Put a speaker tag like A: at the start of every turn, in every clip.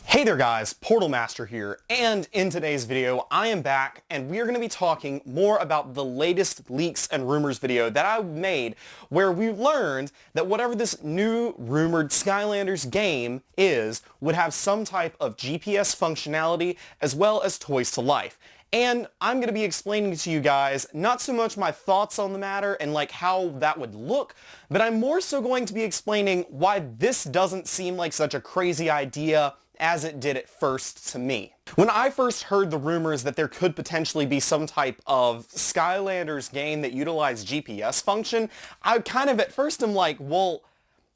A: Hey there guys, Portal Master here, and in today's video I am back and we are going to be talking more about the latest leaks and rumors video that I made where we learned that whatever this new rumored Skylanders game is would have some type of GPS functionality as well as toys to life. And I'm going to be explaining to you guys not so much my thoughts on the matter and like how that would look, but I'm more so going to be explaining why this doesn't seem like such a crazy idea as it did at first to me. When I first heard the rumors that there could potentially be some type of Skylanders game that utilized GPS function, I kind of at first am like, well,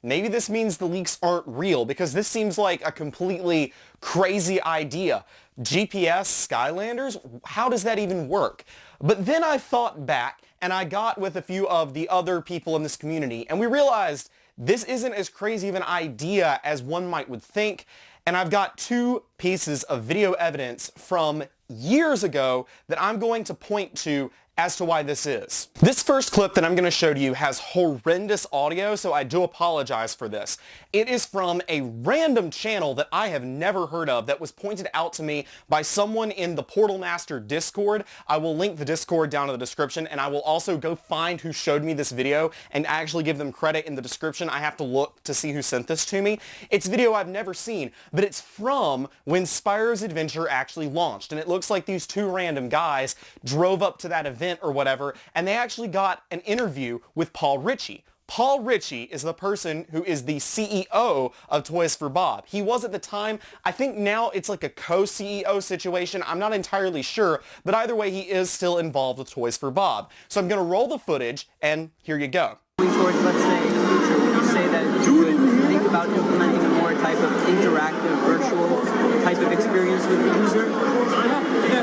A: maybe this means the leaks aren't real because this seems like a completely crazy idea. GPS Skylanders? How does that even work? But then I thought back and I got with a few of the other people in this community and we realized this isn't as crazy of an idea as one might would think. And I've got two pieces of video evidence from years ago that I'm going to point to as to why this is. This first clip that I'm going to show to you has horrendous audio, so I do apologize for this. It is from a random channel that I have never heard of that was pointed out to me by someone in the Portal Master Discord. I will link the Discord down in the description, and I will also go find who showed me this video and actually give them credit in the description. I have to look to see who sent this to me. It's a video I've never seen, but it's from when Spyro's Adventure actually launched, and it looks like these two random guys drove up to that event or whatever, and they actually got an interview with Paul Reiche. Paul Reiche is the person who is the CEO of Toys for Bob. He was at the time. I think now it's like a co-CEO situation. I'm not entirely sure, but either way, he is still involved with Toys for Bob. So I'm going to roll the footage, and here you go.
B: Towards, let's say, in the future, would you say that you would think about implementing a more type of interactive, virtual type of experience with the user?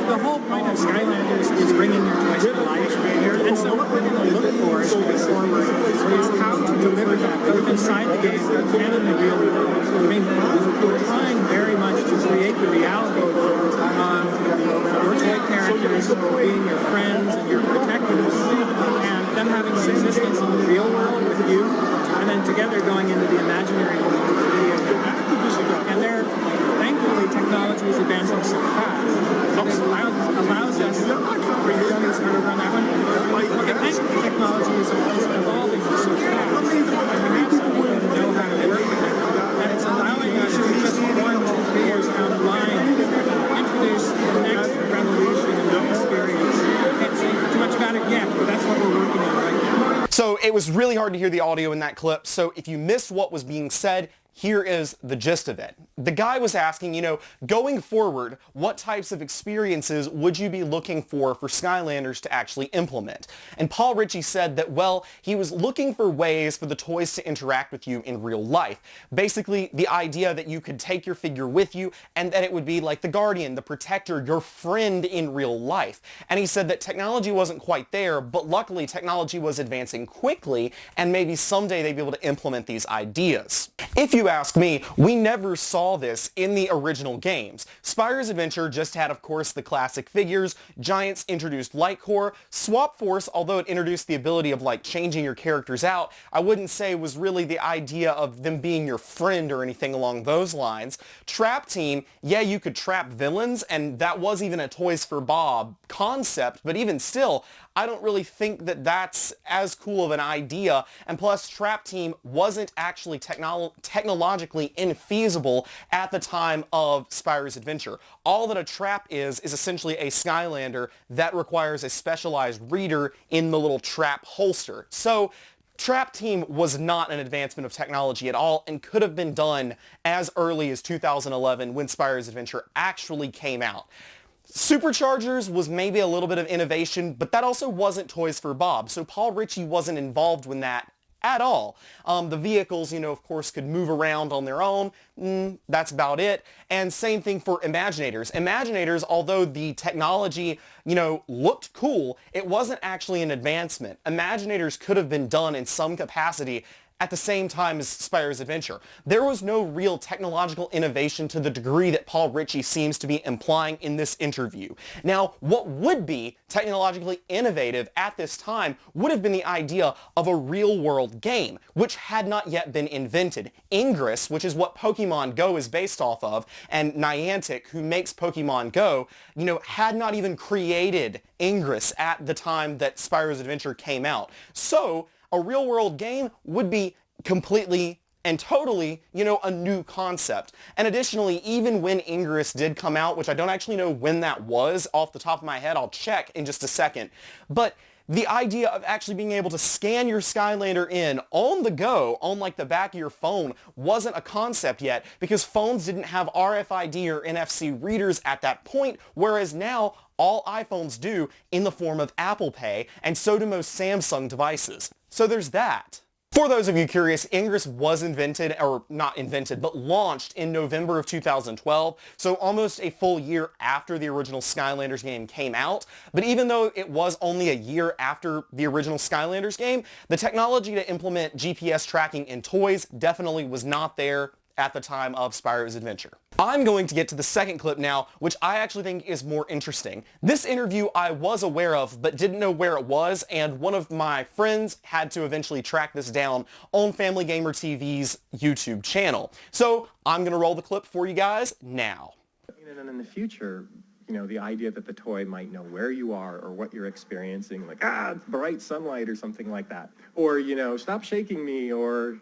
C: The whole point of Skylanders is bringing your toys to life, and so what we're going to look for moving forward is how to deliver that both inside the game and in the real world. I mean, we're trying very much to create the reality of your toy characters being your friends and your protectors, and them having an existence in the real world with you, and then together going into the imaginary world of the video game. And thankfully, technology is advancing so fast. It allows us to run that one. Thankfully, technology is evolving so fast. And we have some people who know how to work with it. And it's allowing us to just 1 years down the line introduce the next revolution in that experience. I can't say too much about it yet, but that's what we're working on right now.
A: So it was really hard to hear the audio in that clip, so if you missed what was being said, here is the gist of it. The guy was asking, going forward, what types of experiences would you be looking for Skylanders to actually implement? And Paul Reiche said that, well, he was looking for ways for the toys to interact with you in real life. Basically, the idea that you could take your figure with you and that it would be like the guardian, the protector, your friend in real life. And he said that technology wasn't quite there, but luckily technology was advancing quickly and maybe someday they'd be able to implement these ideas. If you ask me, we never saw this in the original games. Spyro's Adventure just had, of course, the classic figures. Giants introduced Light Core. Swap Force, although it introduced the ability of changing your characters out, I wouldn't say was really the idea of them being your friend or anything along those lines. Trap Team, yeah, you could trap villains, and that was even a Toys for Bob concept, but even still, I don't really think that that's as cool of an idea, and plus Trap Team wasn't actually technologically infeasible at the time of Spyro's Adventure. All that a trap is essentially a Skylander that requires a specialized reader in the little trap holster. So Trap Team was not an advancement of technology at all and could have been done as early as 2011 when Spyro's Adventure actually came out. Superchargers was maybe a little bit of innovation, but that also wasn't Toys for Bob, so Paul Reiche wasn't involved in that at all. The vehicles, of course, could move around on their own. That's about it. And same thing for Imaginators. Imaginators, although the technology, looked cool, it wasn't actually an advancement. Imaginators could have been done in some capacity at the same time as Spyro's Adventure. There was no real technological innovation to the degree that Paul Reiche seems to be implying in this interview. Now, what would be technologically innovative at this time would have been the idea of a real-world game, which had not yet been invented. Ingress, which is what Pokemon Go is based off of, and Niantic, who makes Pokemon Go, had not even created Ingress at the time that Spyro's Adventure came out. So, a real-world game would be completely and totally, a new concept. And additionally, even when Ingress did come out, which I don't actually know when that was off the top of my head, I'll check in just a second, but the idea of actually being able to scan your Skylander in on the go, on like the back of your phone, wasn't a concept yet because phones didn't have RFID or NFC readers at that point, whereas now all iPhones do in the form of Apple Pay, and so do most Samsung devices. So there's that. For those of you curious, Ingress was invented, or not invented, but launched in November of 2012, so almost a full year after the original Skylanders game came out. But even though it was only a year after the original Skylanders game, the technology to implement GPS tracking in toys definitely was not there at the time of Spyro's Adventure. I'm going to get to the second clip now, which I actually think is more interesting. This interview I was aware of, but didn't know where it was, and one of my friends had to eventually track this down on Family Gamer TV's YouTube channel. So I'm going to roll the clip for you guys now.
D: And in the future, the idea that the toy might know where you are or what you're experiencing, like, it's bright sunlight or something like that. Or, stop shaking me, or,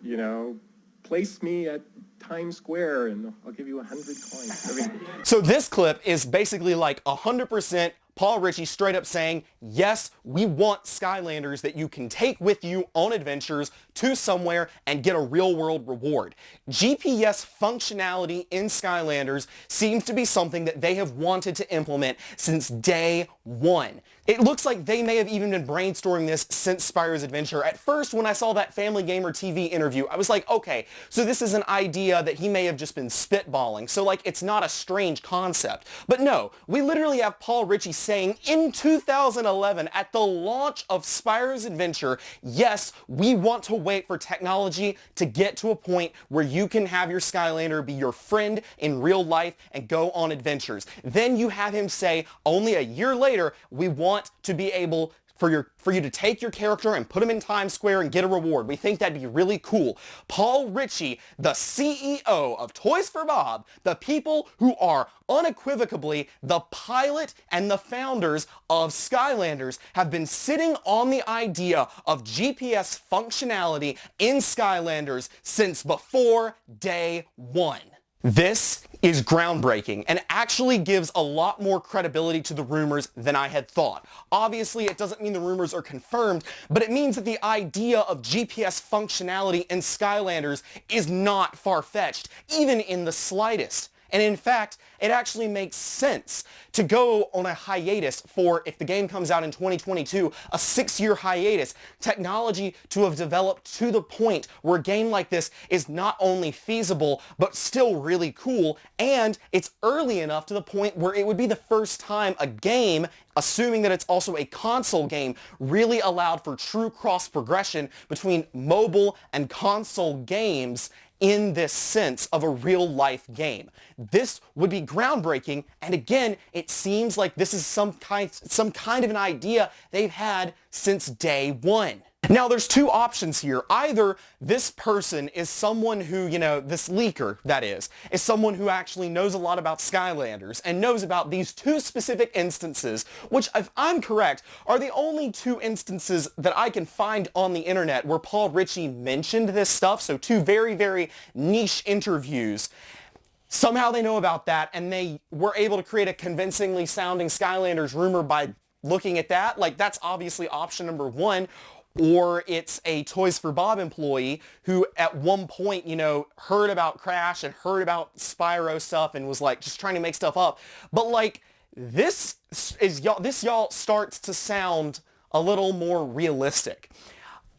D: place me at Times Square and I'll give you 100 coins.
A: So this clip is basically like 100% Paul Reiche straight up saying, yes, we want Skylanders that you can take with you on adventures to somewhere and get a real-world reward. GPS functionality in Skylanders seems to be something that they have wanted to implement since day one. It looks like they may have even been brainstorming this since Spyro's Adventure. At first, when I saw that Family Gamer TV interview, I was like, okay, so this is an idea that he may have just been spitballing, so like it's not a strange concept. But no, we literally have Paul Reiche saying in 2011 at the launch of Spyro's Adventure, yes, we want to wait for technology to get to a point where you can have your Skylander be your friend in real life and go on adventures. Then you have him say, only a year later, we want to be able for you to take your character and put him in Times Square and get a reward. We think that'd be really cool. Paul Reiche, the CEO of Toys for Bob, the people who are unequivocally the pilot and the founders of Skylanders, have been sitting on the idea of GPS functionality in Skylanders since before day one. This is groundbreaking and actually gives a lot more credibility to the rumors than I had thought. Obviously, it doesn't mean the rumors are confirmed, but it means that the idea of GPS functionality in Skylanders is not far-fetched, even in the slightest. And in fact, it actually makes sense to go on a hiatus for, if the game comes out in 2022, a 6-year hiatus. Technology to have developed to the point where a game like this is not only feasible, but still really cool, and it's early enough to the point where it would be the first time a game, assuming that it's also a console game, really allowed for true cross-progression between mobile and console games in this sense of a real-life game. This would be groundbreaking, and again, it seems like this is some kind of an idea they've had since day one. Now, there's two options here. Either this person is someone who, this leaker, that is someone who actually knows a lot about Skylanders and knows about these two specific instances, which, if I'm correct, are the only two instances that I can find on the internet where Paul Reiche mentioned this stuff, so two very, very niche interviews. Somehow they know about that, and they were able to create a convincingly sounding Skylanders rumor by looking at that. Like, that's obviously option number one. Or it's a Toys for Bob employee who at one point, heard about Crash and heard about Spyro stuff and was like just trying to make stuff up. But like this y'all starts to sound a little more realistic.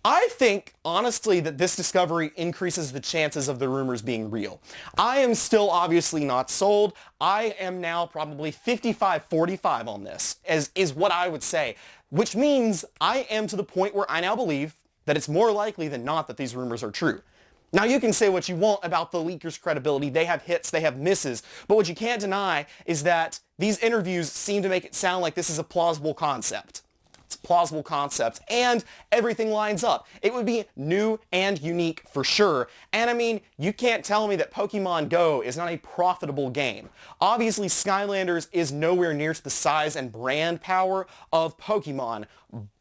A: I think, honestly, that this discovery increases the chances of the rumors being real. I am still obviously not sold. I am now probably 55-45 on this, is what I would say, which means I am to the point where I now believe that it's more likely than not that these rumors are true. Now, you can say what you want about the leakers' credibility. They have hits, they have misses. But what you can't deny is that these interviews seem to make it sound like this is a plausible concept. It's a plausible concept, and everything lines up. It would be new and unique for sure. And I mean, you can't tell me that Pokemon Go is not a profitable game. Obviously, Skylanders is nowhere near to the size and brand power of Pokemon,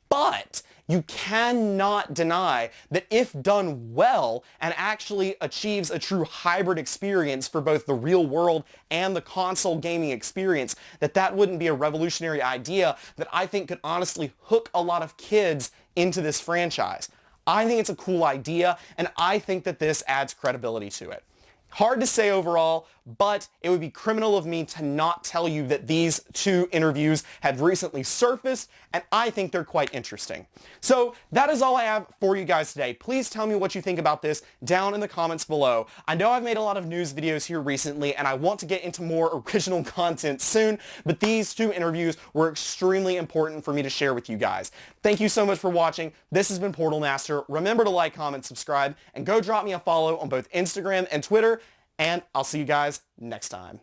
A: but you cannot deny that if done well and actually achieves a true hybrid experience for both the real world and the console gaming experience, that wouldn't be a revolutionary idea that I think could honestly hook a lot of kids into this franchise. I think it's a cool idea, and I think that this adds credibility to it. Hard to say overall, but it would be criminal of me to not tell you that these two interviews have recently surfaced, and I think they're quite interesting. So that is all I have for you guys today. Please tell me what you think about this down in the comments below. I know I've made a lot of news videos here recently, and I want to get into more original content soon, but these two interviews were extremely important for me to share with you guys. Thank you so much for watching. This has been Portal Master. Remember to like, comment, subscribe, and go drop me a follow on both Instagram and Twitter, and I'll see you guys next time.